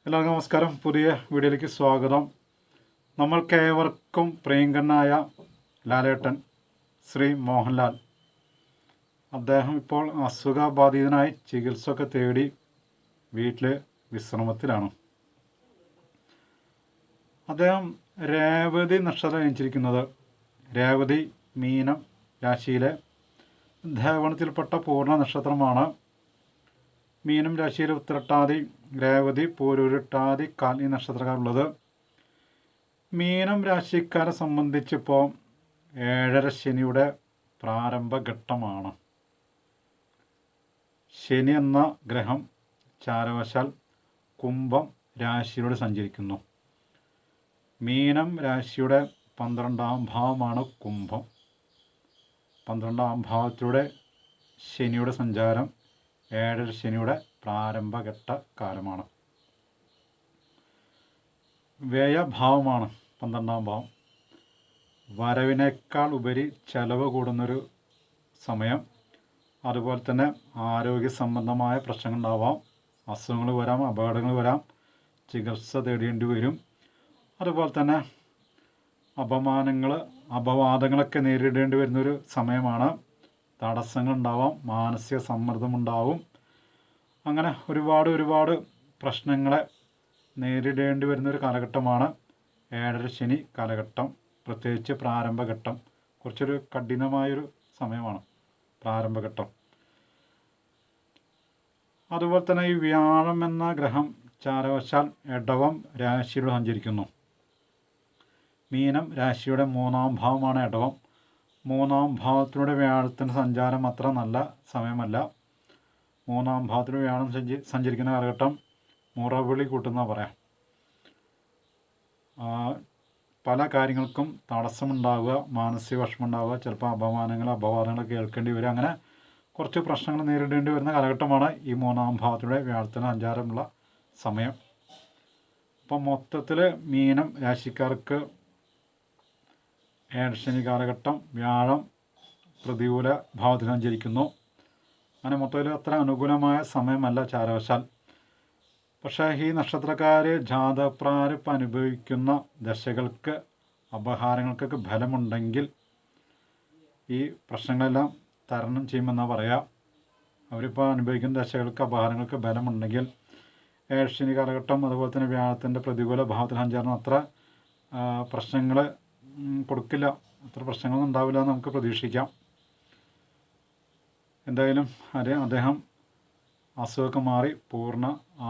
എല്ലാവർക്കും നമസ്കാരം. പുതിയ വീഡിയോയിലേക്ക് സ്വാഗതം. നമ്മൾക്കേവർക്കും പ്രിയങ്കരനായ ലാലേട്ടൻ ശ്രീ മോഹൻലാൽ അദ്ദേഹം ഇപ്പോൾ അസുഖബാധിതനായി ചികിത്സയൊക്കെ തേടി വീട്ടിൽ വിശ്രമത്തിലാണ്. അദ്ദേഹം രേവതി നക്ഷത്രം ജനിച്ചിരിക്കുന്നത് രേവതി മീനം രാശിയിലെ ദേവഗണത്തിൽപ്പെട്ട പൂർണ്ണ നക്ഷത്രമാണ്. മീനം രാശിയിൽ ഉത്രട്ടാതി, രേവതി, പൂരുരുട്ടാതി, കാൽ നക്ഷത്രക്കാരുള്ളത്. മീനം രാശിക്കാരെ സംബന്ധിച്ചിപ്പോൾ 7.5 ശനിയുടെ പ്രാരംഭഘട്ടമാണ്. ശനി എന്ന ഗ്രഹം ചാരവശാൽ കുംഭം രാശിയിലൂടെ സഞ്ചരിക്കുന്നു. മീനം രാശിയുടെ 12ാം ഭാവമാണ് കുംഭം. 12ാം ഭാവത്തിലൂടെ ശനിയുടെ സഞ്ചാരം 7.5 ശനിയുടെ പ്രാരംഭഘട്ട കാലമാണ്. വ്യയഭാവമാണ് 12ാം ഭാവം. വരവിനേക്കാൾ ഉപരി ചെലവ് കൂടുന്നൊരു സമയം. അതുപോലെ തന്നെ ആരോഗ്യ സംബന്ധമായ പ്രശ്നങ്ങളുണ്ടാവാം, അസുഖങ്ങൾ വരാം, അപകടങ്ങൾ വരാം, ചികിത്സ തേടേണ്ടി വരും. അതുപോലെ തന്നെ അപവാദങ്ങളൊക്കെ നേരിടേണ്ടി വരുന്നൊരു സമയമാണ്. തടസ്സങ്ങളുണ്ടാവാം, മാനസിക സമ്മർദ്ദമുണ്ടാവും. അങ്ങനെ ഒരുപാട് പ്രശ്നങ്ങളെ നേരിടേണ്ടി വരുന്നൊരു കാലഘട്ടമാണ് 7.5 ശനി കാലഘട്ടം. പ്രത്യേകിച്ച് പ്രാരംഭഘട്ടം കുറച്ചൊരു കഠിനമായൊരു സമയമാണ് പ്രാരംഭഘട്ടം. അതുപോലെ തന്നെ ഈ വ്യാഴം എന്ന ഗ്രഹം ചാരവശാൽ ഇടവം രാശിയിലൂടെ സഞ്ചരിക്കുന്നു. മീനം രാശിയുടെ 3ാം ഭാവമാണ് ഇടവം. 3ാം ഭാവത്തിലൂടെ വ്യാഴത്തിൻ്റെ സഞ്ചാരം അത്ര നല്ല സമയമല്ല. 3ാം ഭാവത്തിൽ വ്യാഴം സഞ്ചരിക്കുന്ന കാലഘട്ടം മുറവിളി കൂട്ടുന്ന പറയാം. പല കാര്യങ്ങൾക്കും തടസ്സമുണ്ടാവുക, മാനസിക വിഷമമുണ്ടാവുക, ചിലപ്പോൾ അപവാദങ്ങൾ കേൾക്കേണ്ടി വരിക. അങ്ങനെ കുറച്ച് പ്രശ്നങ്ങൾ നേരിടേണ്ടി വരുന്ന കാലഘട്ടമാണ് ഈ 3ാം ഭാവത്തിലൂടെ വ്യാഴത്തിന് സഞ്ചാരമുള്ള സമയം. അപ്പം മൊത്തത്തിൽ മീനം രാശിക്കാർക്ക് 7 ശനി കാലഘട്ടം വ്യാഴം പ്രതികൂല ഭാവത്തിൽ സഞ്ചരിക്കുന്നു. അങ്ങനെ മൊത്തത്തിൽ അത്ര അനുകൂലമായ സമയമല്ല ചാരവശാൽ. പക്ഷേ ഈ നക്ഷത്രക്കാർ ജാതപ്രാരംഭം അനുഭവിക്കുന്ന ദശകൾക്ക് അപഹാരങ്ങൾക്കൊക്കെ ബലമുണ്ടെങ്കിൽ ഈ പ്രശ്നങ്ങളെല്ലാം തരണം ചെയ്യുമെന്നാണ് പറയുക. അവരിപ്പോൾ അനുഭവിക്കുന്ന ദശകൾക്ക് അപഹാരങ്ങൾക്ക് ബലമുണ്ടെങ്കിൽ 7 ശനി കാലഘട്ടം അതുപോലെ തന്നെ വ്യാഴത്തിൻ്റെ പ്രതികൂല ഭാവത്തിൽ സഞ്ചാരം അത്ര പ്രശ്നങ്ങൾ കൊടുക്കില്ല, അത്ര പ്രശ്നങ്ങളൊന്നും ഉണ്ടാവില്ല എന്ന് നമുക്ക് പ്രതീക്ഷിക്കാം. എന്തായാലും അദ്ദേഹം അസുഖമൊക്കെ മാറി പൂർണ്ണ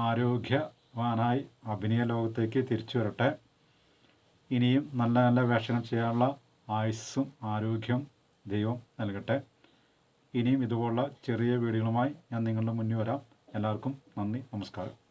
ആരോഗ്യവാനായി അഭിനയ ലോകത്തേക്ക് തിരിച്ചു വരട്ടെ. ഇനിയും നല്ല നല്ല വേഷങ്ങൾ ചെയ്യാനുള്ള ആയുസ്സും ആരോഗ്യവും ദൈവം നൽകട്ടെ. ഇനിയും ഇതുപോലുള്ള ചെറിയ വീഡിയോകളുമായി ഞാൻ നിങ്ങളുടെ മുന്നിൽ വരാം. എല്ലാവർക്കും നന്ദി, നമസ്കാരം.